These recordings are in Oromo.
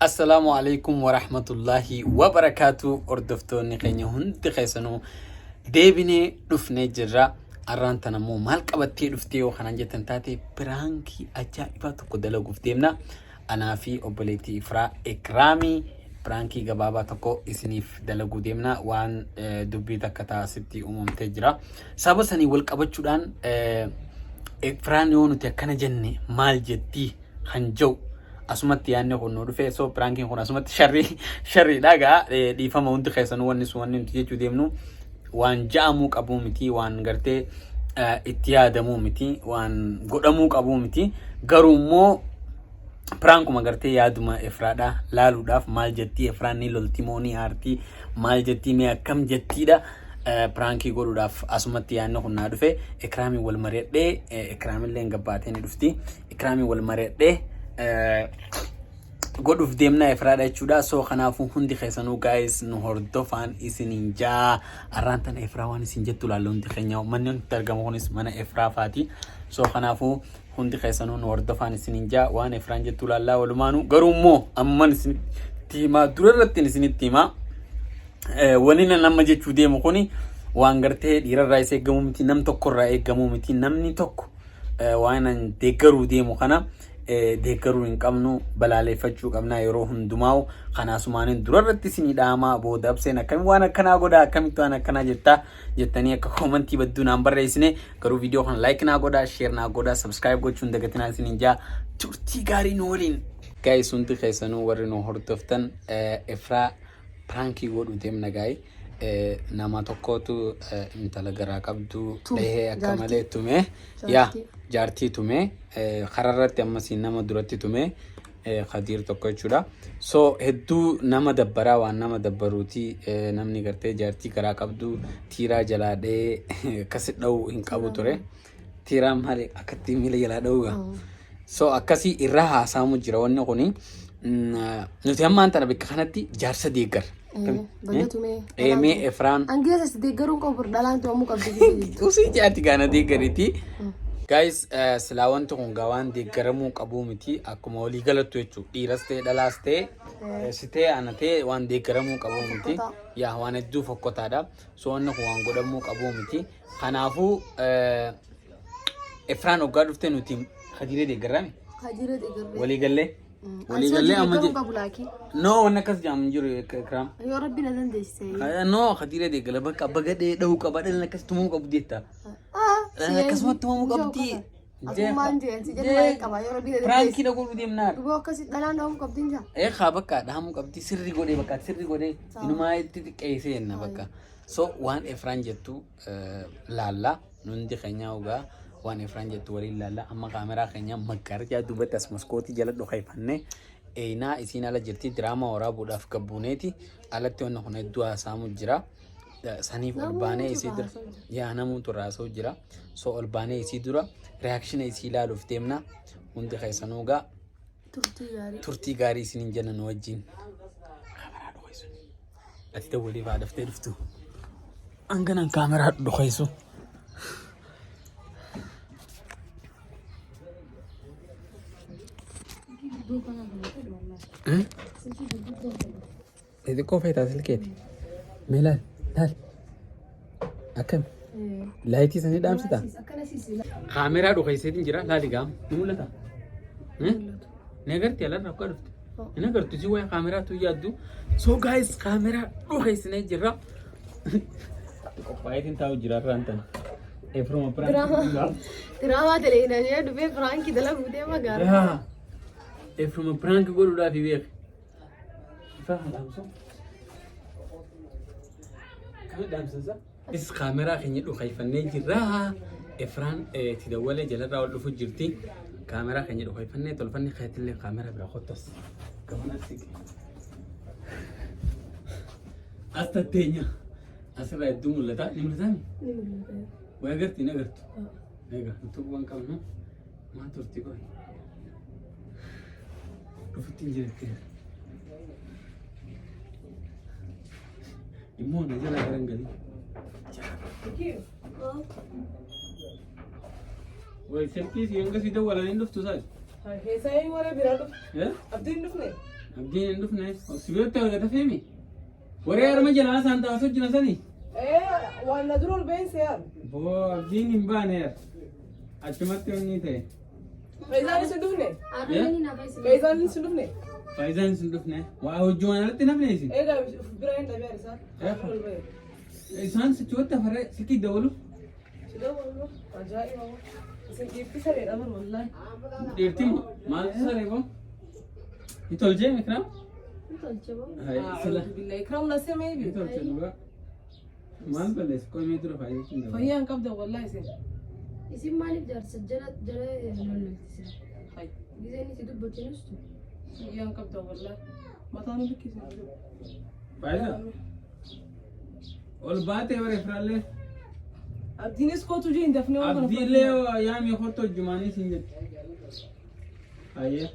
السلام عليكم ورحمة الله وبركاته. أردفتوني خيني هند خيسنو ديبني دفني جرا أرانتنا مو مالك أبتي دفتيو خنانجة تنتاتي برانكي أجائبا تقدلو قفتيمنا أنا في أبليتي إفرا إكرامي برانكي غبابا تقو إسنيف دلقو ديمنا وان دبي تكتا ستي تجرا سابساني والك أبتشودان إفران يونو تيكنا جنة مال جدي خنجو asumatti yaanne kun nu dhufe so pranking kun asumatti sharri dhaga dhiifama hundi keessan wanni sun wanni nuti jechuu deemnu waan ja'amuu qabu miti waan gartee itti yaadamuu miti waan godhamuu qabu miti garuu immoo prankuma gartee yaaduma Efraadha laaluudhaaf maal jettii Efraan ni lolti moo ni aartii maal jettii mee akkam jettiidha prankii godhuudhaaf asumatti yaanne kun naa dhufe Ikraamii wal mari'adhee Ikraamillee gabbaatee ni dhufti Ikraamii wal mari'adhee godhuuf deemna Efraadha jechuudha. So kanaafuu hundi keessanuu guys nu hordofaan isiniin jaa arraantan Efraa waan isin jettu laallu hundi keenya manni nuti argamu kunis mana Efraa faati. So kanaafuu hundi keessanuu nu hordofaan isiniin jaa waan Efraan jettu laallaa walumaanu garuu immoo amman isinitti himaa dura irratti isinitti himaa wanni nama jechuu deemu kuni waan gartee dhiirarraa is eeggamuu miti nam tokkorraa eeggamuu miti namni tokko waan deeggaruu deemu kana deeggaruu hin qabnu balaaleffachuu qabna yeroo hundumaa kanaasumaan durarratti isinii dhaama booda abseen akkami waan akkanaa godha akkamitti waan akkanaa jettanii akka komentii badduu naan barreessine garuu viidiyoo kana like naa godha share naa godha subscribe gochuun dagatinaa isiniin jaa turtii gaarii nu waliin guys hundi keessanuu warri nu hordoftan Efraa prankii godhu deemna gaay nama tokkotu intala garaa qabdu dhahee akka malee tume yaa jaartii tume khararratti ammas nama duratti tume Khadiir tokko jechuudha. So hedduu nama dabbaraa waan nama dabbaruuti namni gartee jaartii garaa qabdu tiiraa jalaa dhee akkasi dha'u hin qabu ture tiiraa malee akkatti miila jalaa dha'uuga. So akkasii irraa haasaamu jira wanni kuni nuti ammaan tana bakka kanatti jaarsa deeggar mee Efraan angeessa deeggaruun qabu dhalaan tu'amuu qabdi usii jaati gaana deeggariti guys silaa wanti kun gawaan deeggaramuu qabu miti akkuma walii galattu jechuudha dhiiras ta'e dhalaas ta'e sitee ana ta'e waan deeggaramuu qabu miti yaa waan hedduu fokkotaadha so wanni kun waan godhamuu qabu miti kanaafuu Efraan hoggaa dhufte nuti Khadiiree deeggarame walii gallee وليقال أما نو أنا كذا جام جري كرام يا ربي نزل ديش نو خديرة دي قال بقى بقى ده كبار لنا كذا تمو كبديتا كذا تمو كبدي ما عندي أنت جل كما يا ربي فرانك كده قول بدي منار بقى كذا دلنا نوم كبدين جا إيه خابك ده هم كبدي سري قولي بقى سري قولي إنه ما يتدك أي شيء إنه بقى so وان إفران جتو لالا نندي خنيا وجا وان إفران جتو ولي لالا أما كاميرا خنيا مكر جادو بتس مسكوتي جلد لو خايفني إينا إسينا على جرتي دراما ورا بودا في كبونيتي على تيون هنا دوا سامو جرا سانيف ألباني إسيدر يا أنا مو تراسو جرا so ألباني إسيدرا reaction إسيلا لفتيمنا وندي خايسانوغا ترتي غاري سنين جنن وجين كاميرا دوخيسو أتدولي بعد فتيرفتو أنغنا كاميرا دوخيسو إذا كوفي تاسل كيتي ميلاد تال أكم لايتي سني دام ستا كاميرا دو خيسيتين جرا لا لقام نقول نقدر تيلا نقدر نقدر تجي وين كاميرا تيجادو so guys كاميرا دو خيسيني جرا كوفايتين تاو جرا رانتن إفرام برانك دراما تلينا يا دبي برانك دلنا بودي ما قال إفرام برانك يقولوا لا في بيك فاهم دامسون كم دامسون زا بس كاميرا خنيت وخايفني جراها إفران تدولي جلرا ولا فجرتي كاميرا خنيت وخايفني تلفني خيط لي كاميرا بلا خطس كمان أسيك أستتينيا أسرع الدم ولا تا نمر ثاني ويقرتي نقرت نقرت تبغى كمان ما ترتي كوي رفتين جرتي يمون جلا كرنجلي ويسكتي سيانك سيدا ولا نندف تساج هي ساي ولا بيرادو إيه أبدين نفني Abdiin hin dhufne. Sibiilota argata feemi. Waree harma jalaa isaan taasisuu jira sanii. waan na dura ol beense yaa. Boo abdiin hin baane yaa. Achumatti onni ta'e. Faayidaan isin dhufne. Faayidaan isin dhufne. Faayidaan isin dhufne. Waa hojjumaan alatti nafne isin. Egaa bira hin dhabee isaa. Isaan sichoota faree sikii dabalu. Sidaawwan ajaa'iba. Isin dhiirti sareedha bar wallaahi. Dhiirti moo maaltu saree boo? Itolchee Ikram? Tolche boo. Sila. Billahi Ikram na sema hivi. Itolchee dhugaa. Maal balleessi qoomee dura faayidaan isin dabalu. Fayyaan qabda wallaahi isin. isin maaliif jaarsa jala lolloltisa? Hay. Gizeen itti dubbachinustu. Fayyaan qabda wallaahi. Mataan bikkise. Faayidaa? Ol baatee waree firaallee. Abdiinis kootu jee hin dafne waan kana. Abdiillee yaamii kottu hojjumaanii siin jetti. Hayyee.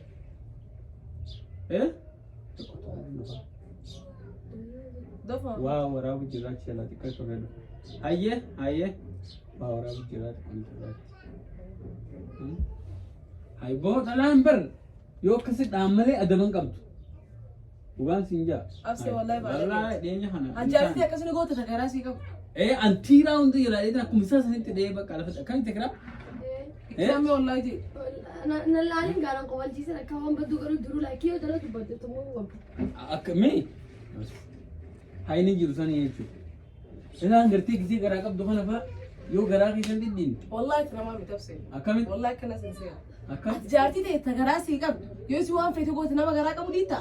Dafa. Waa waraabu jiraachi jalaa xiqqaa qabedha. Hayyee hayyee. Waa waraabu jiraachi kan jiraachi. Hayboo dhalaan bar yoo akkasi dhaammalee adaban qabdu. Dhugaan siin jaa. Absee wallaahi baala. Wallaahi dhiyeenya kana. Ajaa'ibti akkasuma goota tagaraa sii qabu. Antiiraa hundi ilaalee akkuma isaa sanitti dhiyee bakka lafa kan itti kiraa. Ikramee wallaahi jee. Na laalin gaaraan qowwalchiisan akka waan baddu garuu duruu laakii yoo jala dubbaddeetu moo wabbu. Akkamii? Hayni jiru sanii jechuudha. Isaan gartee gisee garaa qabdu kana fa'a yoo garaa keessan dhidhiin. Wallaahi itti namaa miti absee. Akkamitti? Wallaahi akkana sinseera. Akkam? Ati jaartii ta'e tagaraa sii qabdu. Yoo si waan feete goota nama garaa qabu dhiitta.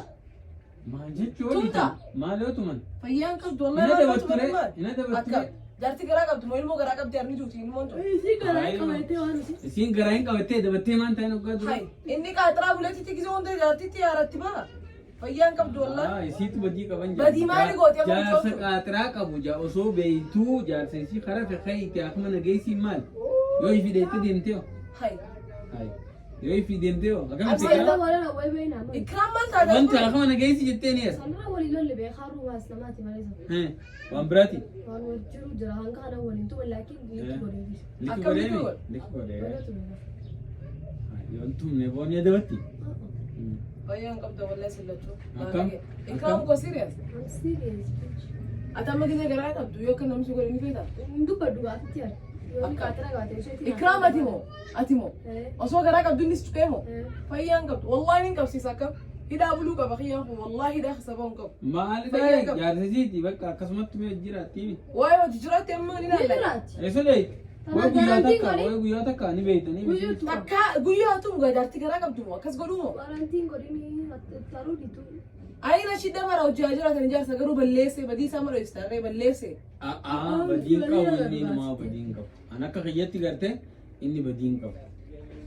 Maal jechuudha? Tumta. Maal yoo tuman? Fayyaan qabdu Ina wallaahi waan qabdu dabarture. maal? Ina dabarture. Jaartii garaa qabdu moo ilmoo garaa qabdi harni juuti ilmoon jiru. Isii garaa qabatee waan isi. Isiin garaa hin qabattee dabattee maan ta'in hoggaa dura. Hai inni qaaxiraa buleetitti gisee hunda jaartitti yaaratti ba'a. Fayyaan qabdu wallaahi. Isiitu badii qaban jira. Badii maali goote amma Jaarsa mucootu? qaaxiraa qabu osoo beeytuu jaarsa isii karaa fekhayiiti akkuma nageessii maal? Yoo ifi deettee deemtee Hai. yoo ifi deemtee akkamitti Wayita karaa? wala way bayna amma. Ikram maal taate? Wanti akkuma nageessii jettee ni eessa? Sanura wali lolle bee haru waas namaati malee. Waan biraati? Waan wajjiru jira hanga kana waliin tuba laakiin liitu godheefi. Liki Akkam godhee liki mi? godhe? Liki godhee. Godheetu mira. Yoon tumne boonii adabatti? Fayyaan qabdu wallaahi sillachuu. Akkam? Ikram koo serious. I'm serious. Ati amma gisee garaa qabdu yoo kan namni si godhe ni feeta. Dubbaddu gaafatti yaadu. Yoo qaatira gaatee isheetiin. Ikram ati moo? Ati moo? Osoo garaa qabdu inni si tuqee moo? Fayyaan qabdu wallaahi ni qabsiisa akkam. Hidhaa buluu qaba kiyyaan kun wallaahi hidhaa sababa hin qabu. Maalidhaa jaarsisiiti bakka akkasumatti mee jiraatti? Waa'ee hojii jiraatti amma ni ilaalla. Eessa deetti? Wayi guyyaa takka ni beeytanii miti. Takka guyyaa tun jaartii garaa qabdu moo akkas godhu moo? Waarantiin godhini taruu ditu. Ayi Rashida mara hojjaa jiraatan jaarsa garuu balleessee badii isaa mara ibsitarree balleessee. Badiin qabu inni namaa badiin qabu. An akka kiyyatti gartee inni badiin qabu.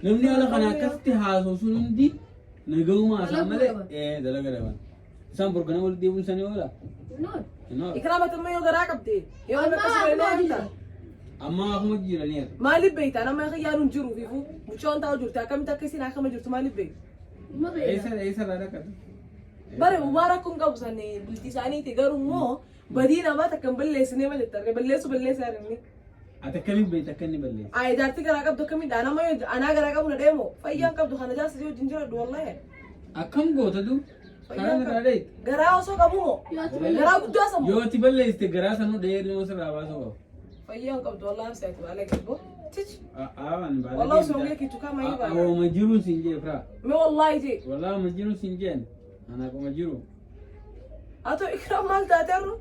Namni haala kana akkasitti haasa'u sun hundi nagahummaa isaa malee dalaga daban. Isaan borgana walitti deebiin sanii oola? Noon. Ikraamati amma yoo garaa qabde yoo akka akkasuma amma akkuma jiraniira. maaliif beektaa nama akka yaaduun jiru fiifu mucaan taa'u jirti akkamitti akka isin akkama jirtu maaliif beektu? Ma beela. Eessa irraa dhaqqatu? Bare mubaarak kun qabu sanne bultii isaaniiti garuu immoo badii namaa takkan balleessinee malettarree balleessaa inni. Ati akkamiin beekta akka inni balleessu? Ayi jaartii garaa qabdu akkamiidha nama yoo anaa garaa qabu na deemo fayyaan qabdu kana jaarsa wajjin jiradhu wallahi. Akkam goota du? Karaan irraa dheetti? Garaa osoo qabu moo? Garaa guddaa sammuu. Yoo ati balleessite garaa sanuu dhahee dhimma sirraa baasuu qabu. Fayyaan qabdu wallahi siyaati baala gabbo. Tich. Aawan baala Wallahi osoo ngee kitu kama hii baala. Awwa majiruun siin jee firaa. Me wallahi je. Wallahi majiruun siin jeen. Anaa kuma jiru. Ato ikram maal taateerru?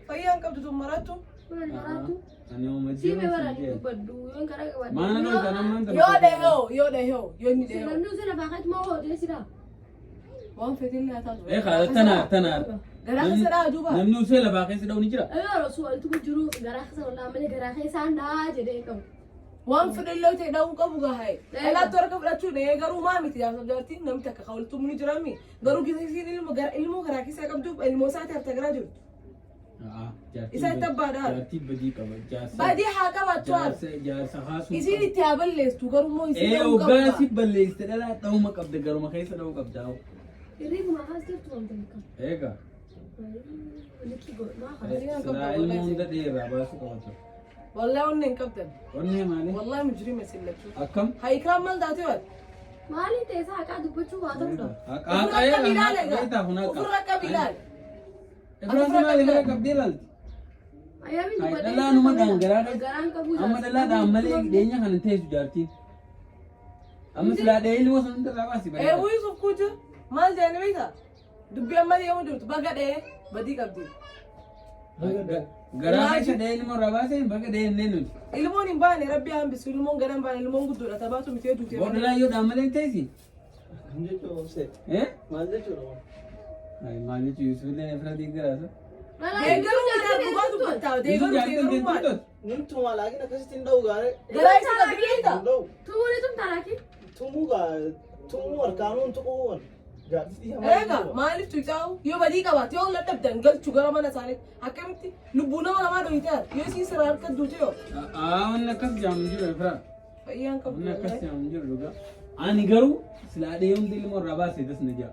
Fayyaan qabdu tun marattu. Waan maraatu. Ani uma Siime jiru waraan siin jeen. dubbaddu yoon garaa qabaadhu. Maana noo kana manta. Yoo dhehoo yoo inni dhehoo. Namni usee lafaa kati moo hootee siraa? Waan feetiin naa taatu. Kaala tanaar. Garaa keessa dhaa duuba. Namni usee lafaa keessa dha'u ni jira. Yoo osoo walitti jiru garaa keessa walaa malee garaa keessaan dhaa jedhee qabu. Waan fedhalloo ta'e dhahuun qabu gahaa'e. Alaatti harka fudhachuu dhahee garuu maa miti jaartiin namni takka kawaltuu muni jiraami. Garuu gisiisiin ilmoo garaa keessaa qabduuf ilmoo isaati harta garaa jiru. Isa itti abbaadha. Jaartii badii qaba. Badii haa qabaattu haala. Jaarsa haasuu. Isiin itti haa balleesstu garuu immoo isiin dhahuu Hoggaa qabda. si balleessite dhalaa dhahuma qabda garuma keessa dhahuu qabdaa. Hirriibuma haas jirtu wanta hin qabu. Eegaa. Likkii godhaa haa. Silaa ilmoo hunda dheeraa baasuu qabatu. Wallahi onni hin qabdan. Onni maali? Wallahi mujrima sillachuu. Akkam? Haa ikraam maal taate waan? Maali teessaa haqaa dubbachuu waa ta'udha. Haqaa Bilaal beektaa kun haqa. Ufurra akka Bilaal. Efraan maali gara qabdee laalti? Ayyaamiin dubbadhee. Dhalaanuma gaangaraadha. Garaan qabu. Amma dhalaadhaan malee dhiyeenya kana teessu jaartiin. Amma silaa dhahee ilmoo sana irraa baasi bareeda. Yusuf kuutu maal jedhanii beektaa? Dubbii amma yommuu jirtu baga dhahee badii qabdi. Garaa keessa dhahee ilmoo irraa baasee baga dhahee hin nuti. Ilmoon hin baane rabbi hambisu ilmoon gara hin baane ilmoon guddoodha tabaatu miti hedduu ta'e. Boodalaa yoo dhaan malee teessi. Maal jechuudha? Maal jechuun Yusuf illee Efraatiin garaasa. Deeggaruu nyaata dhugaa dubbataa deeggaruu maal? Nimtu malaakin akkasitti hin dha'u gaare. Garaa isa qabdi beektaa? Tumurii tumtaaraaki. Tumuu harkaanuun tuquuwwan. Eega maaliif tuqxaa'u yoo badii qabaate yoo ladhabdan galchu gara mana isaaniitti akkamitti lubbuu nama namaa dhohitaa yoo isii sirraa harka duute yoo. Wanni akkas jaamu jiru Efraa. Fayyaan qabu. Wanni akkas jaamu jiru dhugaa. Ani garuu silaa dhahee hundi ilmoo irraa baasee das na jaa.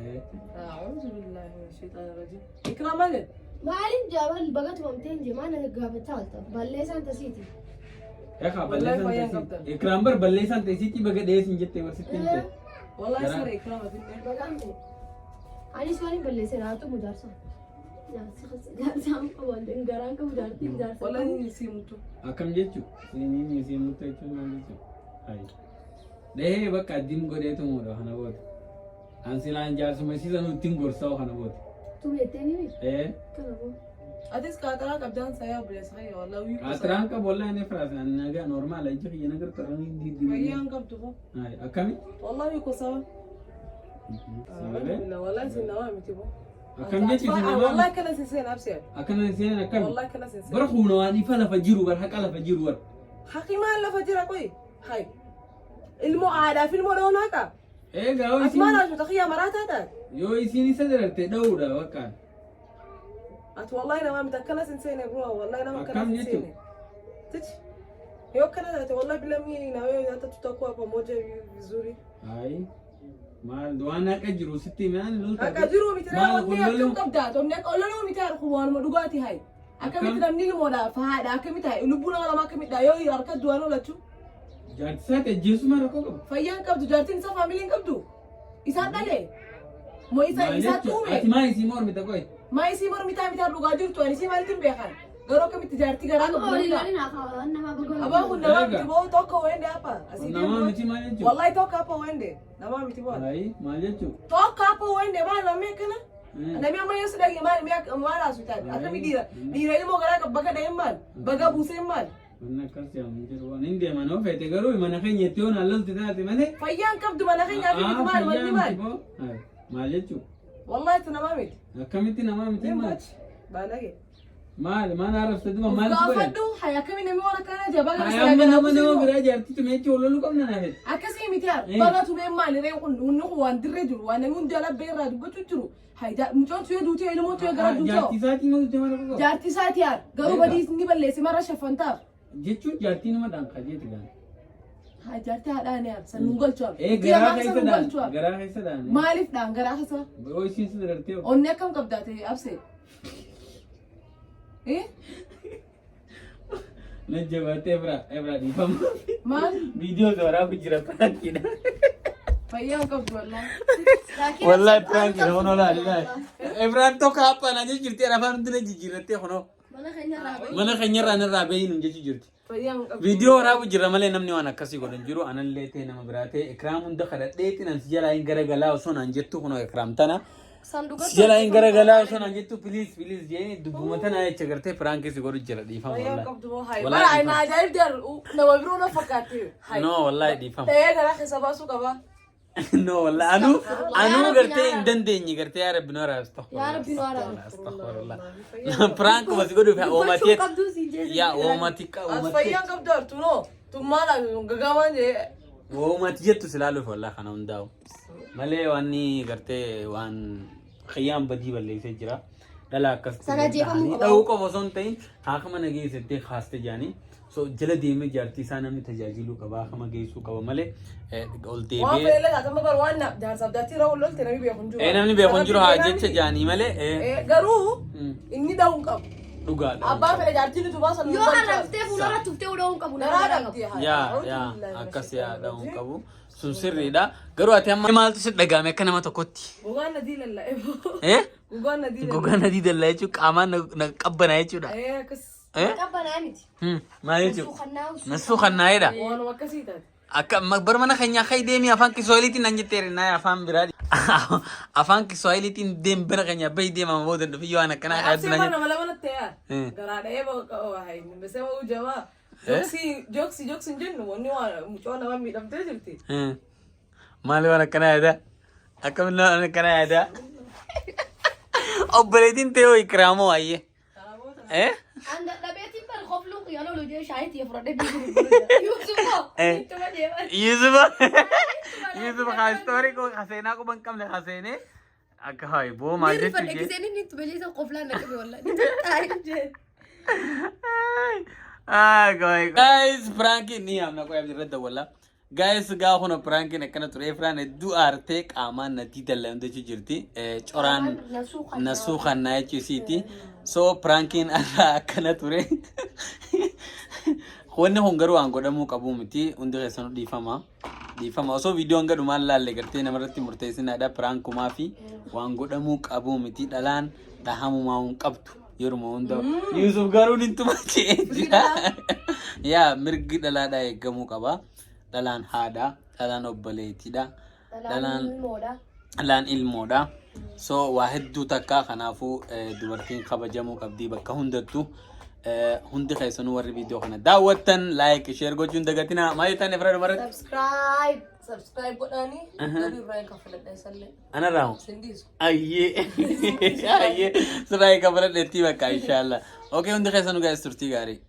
A'uudhu billahi minash shaitaani rajiim. Ikraa malee? Maaliif jaabal baga tumamtee hin jee maal gaafachaa walta balleessaan tasiiti. Egaa balleessaan teessii. Ikraan bar balleessaan teessiitti baga dhahee sin jettee barsiitti hin ta'e. Wallahi sare ikraa matinne. Bagaan ta'e. Anis waan balleessee raatu mudaarsa. Jaarsaan qaban garaan qabu jaartiin jaarsa. Wallahi ni simutu. Akkam jechuun ni simutu jechuun maal jechuun. Dhahee bakka addiin godheetu muudha kana booda. Ansilaan jaarsuma siisan ittiin gorsaa kana booda. Tumeettee ni beektu. Kanaafuu. Atis kaataraa qabdaan sayaa buleessa hayya wallahi. Kaataraa qabu wallahi ni firaasa nagaa normaala ija kiyya nagar qaranii diddi. Fayyaan qabdu ko. Akkami? Wallahi ko sawa. Wallahi sin namaa miti ko. Akkam jechuun sin namaa. Wallahi kana sin seen absee. Akkana seen akkami? Wallahi kana sin seen. Bara humna waan ifa lafa jiru bar haqa lafa jiru bar. Haqi maal lafa jira koy? Hay. Ilmoo aadaa fi ilmoo dhoon haqa. Egaa yoo isin Asmaan ashuuta xiyyaa maraataadha. yoo isin isa dararte dha'uudha bakka. Ati wallahi namaa miti akkana sin seene bro wallahi nama akkana Akkam sin jechuun? seene. Tich. Yoo akkana taate wallahi bila mimi na wewe hata tutakuwa pamoja vizuri. Hai. Maal waan haqa jiru sitti maan lolta. Akka jiru miti Maal namni akkam qulqulluu qabdaa tonne ololuu miti harku waanuma dhugaati hay. Akkamitti namni ilmoodha fahaadha akkamitti hay lubbuu nama lama akkamitti yoo harka du'an oolchu. jaartisaa tajjeesuma rakkoo qabu. Fayyaan qabdu jaartiin isaa faamiliin qabdu. Isaan dhalee. Moo isaa tuume. Ati maa isii mormita qoy. Maa isii mormitaa mitaa dhugaa jirtu ani isii maalitti beekan. Garuu akkamitti jaartii garaa Amma qabdu. olii gadi naa kaawwan nama baga. Abaan kun nama miti boo tokko wende hapa. Namaa miti maal jechuudha? Wallahi tokko hapa wende. Nama miti boo. Hai maal jechuudha? Tokko hapa wende maal namni akkana. Namni amma yoo sidagi maal asuutaan akkami dhiira ilmoo garaa qaba baga dhaheen maal baga buuseen maal. Wanni akkas yaamu jiru waan hin deeman oo feete garuu mana keenya itti yoon hallolti taate malee. Fayyaan qabdu mana keenyaa fi miti maal wanni maal. Maal jechuudha? Wallahi tu nama miti. Akkamitti namaa miti maal? Baalage. Maal maal arrabsa duma maal si godhan? Gaafadhu hay akkami namni waan akkana jabaa gara Amma nama nama biraa jaartichi meechi ololuu qabna naa feete. akkasii miti yaa baga tumee maali ree kun waan dirree jiru waan namni hundi ala beerraa dubbachuu jiru hay mucoon tuyee duutee ilmoo tuyee gara duutee Jaartisaatii moo duutee mara qabu? jaartii isaati yaa garuu badii ni balleessi marra shaffantaaf Jechuun jaartii nama dhaanqajeeti gaana. haa jaartii haadhaan yaa san nu galchuuf Garaa keessa dhaan. Garaa keessa dhaan. maaliif dhaan garaa keessa Yoo isiin si dadartee. onni akkam qabdaate absee Najjabaatee Efraa dhiifama. maal Viidiyoo waraabaa jira piraankiidha. fayyaan qabdu wallahi Wallahi piraankiidha kunoo laali. Efraan tokko haphaan jirti afaan hundi na jijjiirrattee kunoo. Mana keenya raabee. Mana keenyarraa narraa bahiin hin jechu jirti. fayyaan qabdu Viidiyoo waraabaa jira malee namni waan akkasii godhan jiru anallee ta'e nama biraa ta'e Ikraam hunda kadhadhee xinan si jalaa hin garagalaa osoo naan jettu kunoo Ikraam tana. Sanduuqa. Si jalaa hin garagalaa osoo naan jettu piliis jee dubbuma tana jecha gartee piraankii si godhu jira dhiifama fayyaan wallahi. qabdu hay Wallahi bara dhiifama. na ajaa'ib deeru nama biroo na fakkaate hay No wallahi dhiifama. ta'ee garaa keessa baasuu qaba No wallahi anu gartee hin dandeenye gartee yaa rabbi noora Yaa Rabbi nu araara. astaghfirullah. Prank was godhu fa oomatee Qabduu siin jeessi. yaa oomatika as oomatee fayyaan qabdu artu no tummaadha gagamaan jee oomati jettu silaaluuf wallahi kana hundaa'u malee waan gartee waan khiyyaan badii balleessee jira dhala akkas Sana jeefamuu qaba. dha'uu qofa osoo hin ta'in haakama nageessitee kaaste jaanii so jala deemee jaartii isaa namni tajaajiluu qaba haakama geessuu qaba malee ol waan deebee fedhe laata amma bar waan jaarsaaf jaartii raawwan lolte namni beekun jiru namni beekun jiru haa jecha jaanii malee garuu inni dha'uun qabu dhugaadha. Abbaan fedhe jaartiin tu baasan Yoo harraftee fuuldura tuftee uda'uun qabu Garaa dhabdi yaa akkas yaada'uu hin qabu. Sun sirriidha. Garuu ati amma maaltu si dhagahame akka nama tokkotti? Gogaan nadii lalla'ee. Gogaan nadii dallaa jechuun qaamaan na qabbanaa jechuudha. Akkas. Qabbanaa miti. Maal jechuudha? Nasuu kannaa'edha. Waanuma akkasii taate. Akka bar mana keenyaa kay deemii afaan Kiswahiliitiin nan jetteeri naa afaan biraa. Afaan Kiswahiliitiin deem bira keenya bayi deemama booda dhufi yoo waan akkanaa Asii mana nama lama natte yaa. Garaa dha'ee baay'ee mbese moo jamaa. Jooksi hin jennu wanni waan mucoo nama miidhamtee jirti. Maali waan akkanaa yaada? Akkamiin waan akkanaa yaada? Obboleettiin ta'ee hoo Ikraamoo waayee. Anda dhabeetiin bar qofluun qiyaanoo lojee shaayitii fudhadhee biiru. Yuusufa. Ittuma deeman. Yuusufa haa istoorii koo haseenaa quban qabne haseenee akka haa boo maal Dirri jechuudha. fadhe giseen inni itti beleessa qoflaan naqabe wallaahi. Guys, prankiin ni hamna qoyaa jirra walla. Guys, gaa kuna prankiin akkana ture Efraan hedduu aartee qaamaan natti dallamte jirti. Coraan nasuu kannaa jechuusiiti. So prankiin akkana ture. Wanni kun garuu waan godhamuu qabu miti hundi keessanuu dhiifama. Osoo viidiyoon gadhumaan laalle gartee namarratti murteessinaadha prankumaa fi waan godhamuu qabu miti dhalaan dhahamumaa hin qabdu. Yeruma hunda Yusuf garuu ni tumache yaa mirgi dhalaadhaa eegamuu qaba. Dhalaan haadha, dhalaan obboleettiidha, dhalaan ilmoodha. So waa hedduu takka kanaafuu dubartiin kabajamuu qabdii bakka hundattuu. Hundi keessanuu warri viidiyoo kana daawwattan like share gochuun dagatina maal jettan Efraan dubarratti? Subscribe godhaanii galii irraa hin kaffaladha isallee. Ana raamu? Sindiisu. Ayyee sirraa hin kaffaladheetti bakka inshallah. Okay hundi keessanuu gaa'es turtii gaarii.